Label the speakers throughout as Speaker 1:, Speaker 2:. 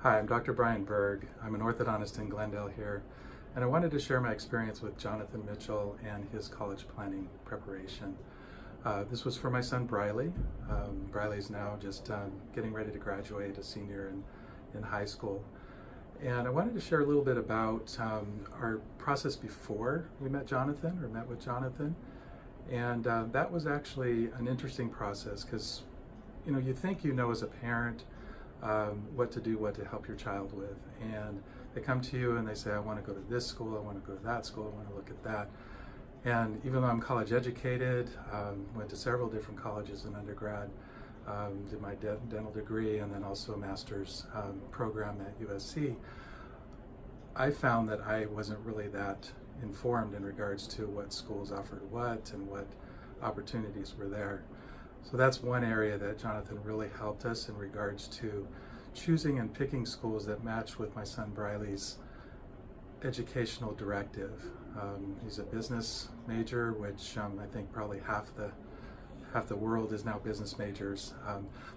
Speaker 1: Hi, I'm Dr. Brian Bergh. I'm an orthodontist in Glendale here, and I wanted to share my experience with Jonathan Mitchell and his college planning preparation. This was for my son Briley. Briley's now just getting ready to graduate, a senior in high school. And I wanted to share a little bit about our process before we met Jonathan, or met with Jonathan. And that was actually an interesting process because, you think you know as a parent what to do, what to help your child with. And they come to you and they say, I want to go to this school, I want to go to that school, I want to look at that. And even though I'm college educated, went to several different colleges in undergrad, did my dental degree and then also a master's program at USC, I found that I wasn't really that informed in regards to what schools offered what and what opportunities were there. So that's one area that Jonathan really helped us in regards to choosing and picking schools that match with my son Briley's educational directive. He's a business major, which I think probably half the world is now business majors.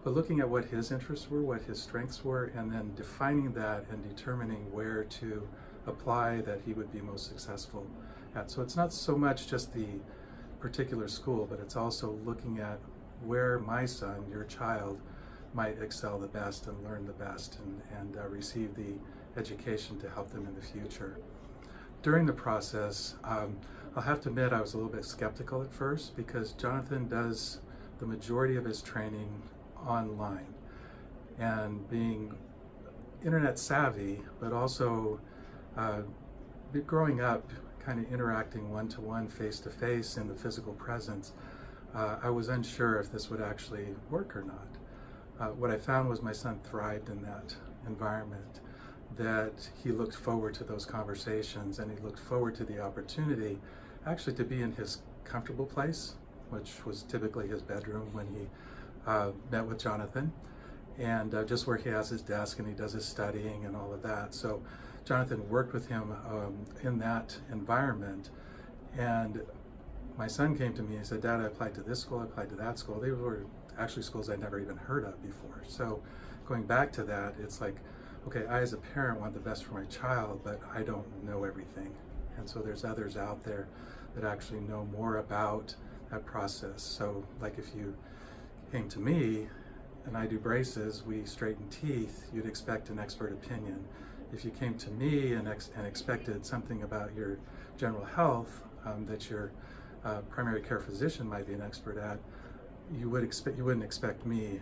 Speaker 1: But looking at what his interests were, what his strengths were, and then defining that and determining where to apply that he would be most successful at. So it's not so much just the particular school, but it's also looking at where my son, your child, might excel the best and learn the best and receive the education to help them in the future. During the process, I'll have to admit I was a little bit skeptical at first because Jonathan does the majority of his training online, and being internet savvy, but also growing up kind of interacting one-to-one, face-to-face in the physical presence, I was unsure if this would actually work or not. What I found was my son thrived in that environment, that he looked forward to those conversations and he looked forward to the opportunity actually to be in his comfortable place, which was typically his bedroom when he met with Jonathan, and just where he has his desk and he does his studying and all of that. So Jonathan worked with him in that environment, and my son came to me and said, Dad, I applied to this school, I applied to that school. They were actually schools I'd never even heard of before. So going back to that, it's like, okay, I as a parent want the best for my child, but I don't know everything. And so there's others out there that actually know more about that process. So like if you came to me and I do braces, we straighten teeth, you'd expect an expert opinion. If you came to me and expected something about your general health that your primary care physician might be an expert at, you wouldn't expect me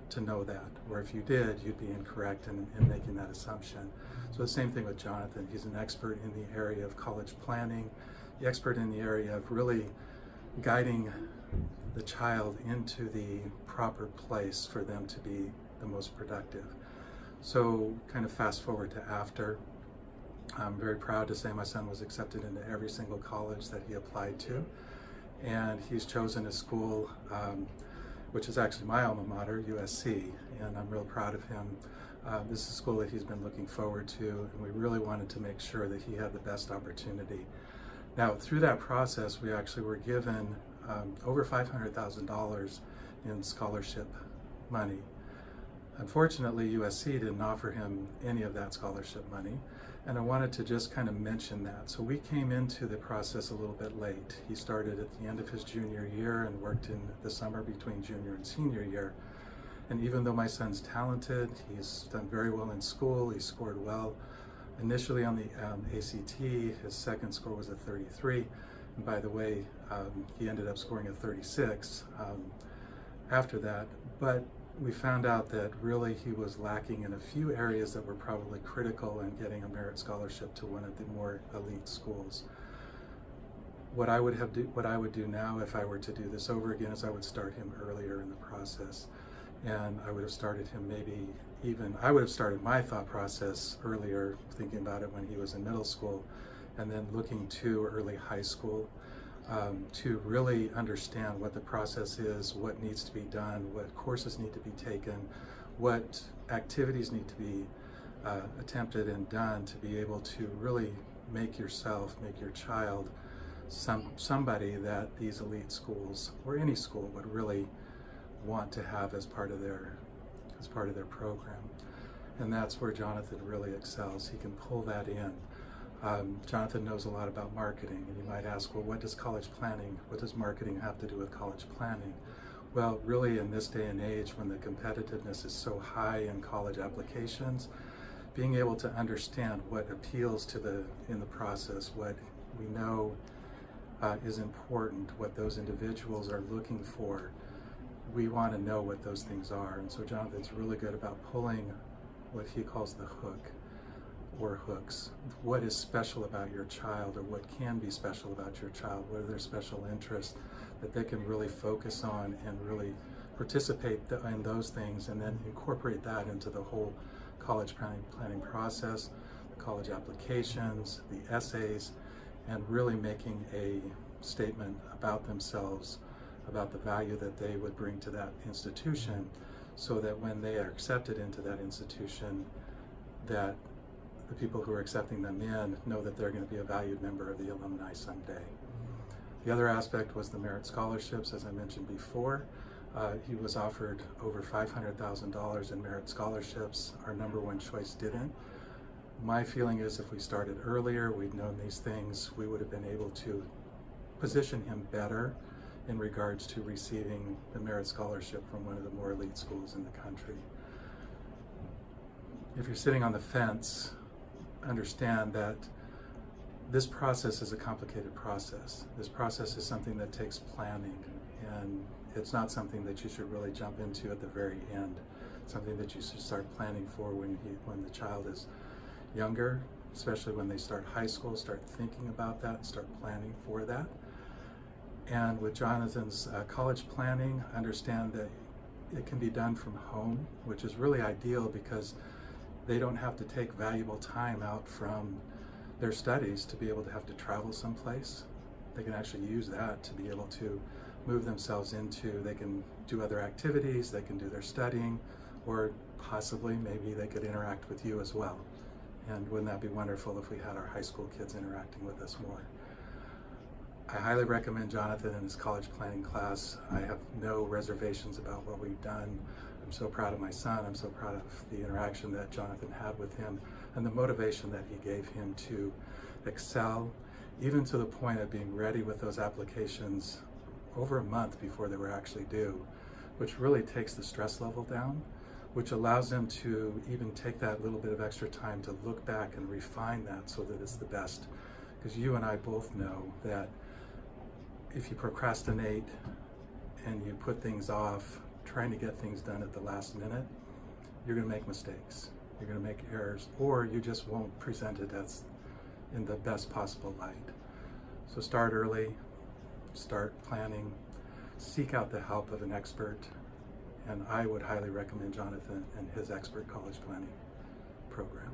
Speaker 1: to know that, or if you did, you'd be incorrect in making that assumption. So the same thing with Jonathan. He's an expert in the area of college planning, the expert in the area of really guiding the child into the proper place for them to be the most productive. So kind of fast forward to after, I'm very proud to say my son was accepted into every single college that he applied to, and he's chosen a school which is actually my alma mater, USC, and I'm real proud of him. This is a school that he's been looking forward to, and we really wanted to make sure that he had the best opportunity. Now, through that process, we actually were given over $500,000 in scholarship money. Unfortunately, USC didn't offer him any of that scholarship money, and I wanted to just kind of mention that. So we came into the process a little bit late. He started at the end of his junior year and worked in the summer between junior and senior year. And even though my son's talented, he's done very well in school, he scored well. Initially on the ACT, his second score was a 33, and by the way, he ended up scoring a 36 after that. But we found out that really he was lacking in a few areas that were probably critical in getting a merit scholarship to one of the more elite schools. What I would do now if I were to do this over again is I would start him earlier in the process, and I would have started him I would have started my thought process earlier, thinking about it when he was in middle school, and then looking to early high school to really understand what the process is, what needs to be done, what courses need to be taken, what activities need to be attempted and done to be able to really make your child somebody that these elite schools or any school would really want to have as part of their program. And that's where Jonathan really excels. He can pull that in. Jonathan knows a lot about marketing, and you might ask, well, what does marketing have to do with college planning? Well, really in this day and age when the competitiveness is so high in college applications, being able to understand what appeals to in the process, what we know is important, what those individuals are looking for, we want to know what those things are. And so Jonathan's really good about pulling what he calls the hook or hooks. What is special about your child, or what can be special about your child? What are their special interests that they can really focus on and really participate in those things, and then incorporate that into the whole college planning process, the college applications, the essays, and really making a statement about themselves, about the value that they would bring to that institution, so that when they are accepted into that institution, that the people who are accepting them in know that they're going to be a valued member of the alumni someday. The other aspect was the merit scholarships, as I mentioned before. He was offered over $500,000 in merit scholarships. Our number one choice didn't. My feeling is if we started earlier, we'd known these things, we would have been able to position him better in regards to receiving the merit scholarship from one of the more elite schools in the country. If you're sitting on the fence, understand that this process is a complicated process. This process is something that takes planning, and it's not something that you should really jump into at the very end. It's something that you should start planning for when the child is younger, especially when they start high school. Start thinking about that and start planning for that. And with Jonathan's college planning, understand that it can be done from home, which is really ideal because they don't have to take valuable time out from their studies to be able to have to travel someplace. They can actually use that to be able to move themselves into, they can do other activities, they can do their studying, or possibly maybe they could interact with you as well. And wouldn't that be wonderful if we had our high school kids interacting with us more? I highly recommend Jonathan in his college planning class. I have no reservations about what we've done. I'm so proud of my son. I'm so proud of the interaction that Jonathan had with him and the motivation that he gave him to excel, even to the point of being ready with those applications over a month before they were actually due, which really takes the stress level down, which allows them to even take that little bit of extra time to look back and refine that so that it's the best. Because you and I both know that if you procrastinate and you put things off, trying to get things done at the last minute, you're going to make mistakes, you're going to make errors, or you just won't present it as in the best possible light. So start early, start planning, seek out the help of an expert, and I would highly recommend Jonathan and his expert college planning program.